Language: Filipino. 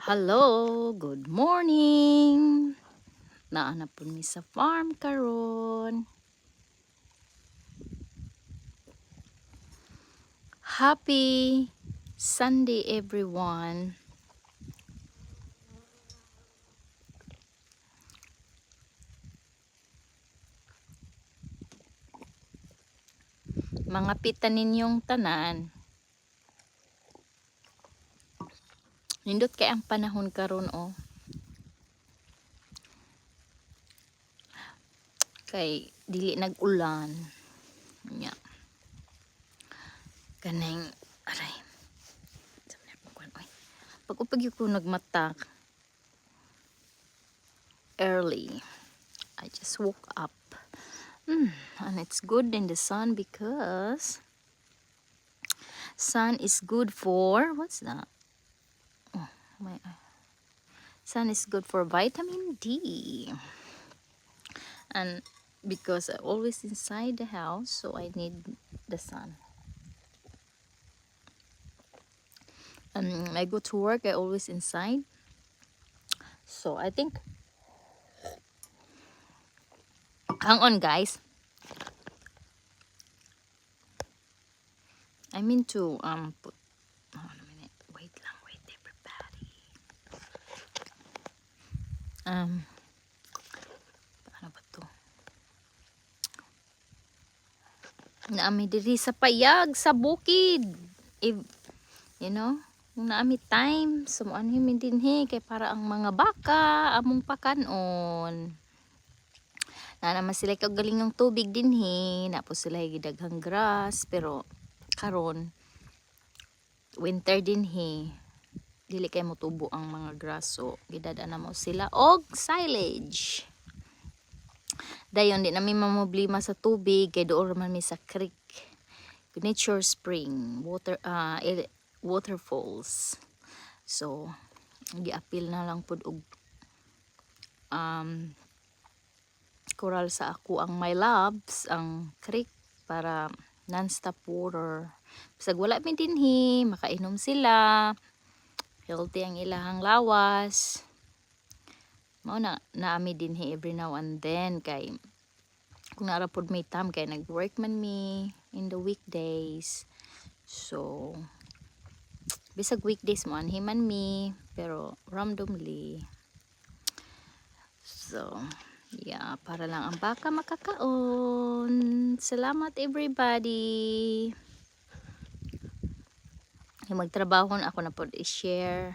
Hello, good morning. Naa na po mi sa farm karon. Happy Sunday everyone. Mga pita ninyong tanan. Nindot kay ang panahon karon oh. Kay dili nag-ulan. Nya. Kanang aray. Pag upag ko nagmatak early. I just woke up. And it's good in the sun because sun is good for what's that? Oh, my sun is good for vitamin D. And because I'm always inside the house, so I need the sun. I go to work, I always inside. So I think, hang on guys. I mean to put, hold on a minute. Wait lang, wait everybody. Paano ba to? Naami diri sa payag, sa bukid. If, you know, kung naami time, sumuan himin din kay para ang mga baka, among pakanon. Na naman sila kag galing ng tubig din na po sila gidaghang grass, pero karon winter din dili kay motubo ang mga grass, so gidada na mo sila og silage. Dayon di namin mamoblema sa tubig kay doon man mi sa creek, nature spring, waterfalls. So giapil na lang pud og coral sa ako ang my loves, ang creek, para non-stop water. Bisag wala mi dinhi, makainom sila, healthy ang ilahang lawas. Mao na naami dinhi every now and then, kay kung narapod may time kay nag-work man mi in the weekdays. So bisag weekdays mo anhi man mi, pero randomly. So yeah, para lang ang baka makakaon. Salamat everybody. Yung magtrabaho na ako na po i-share.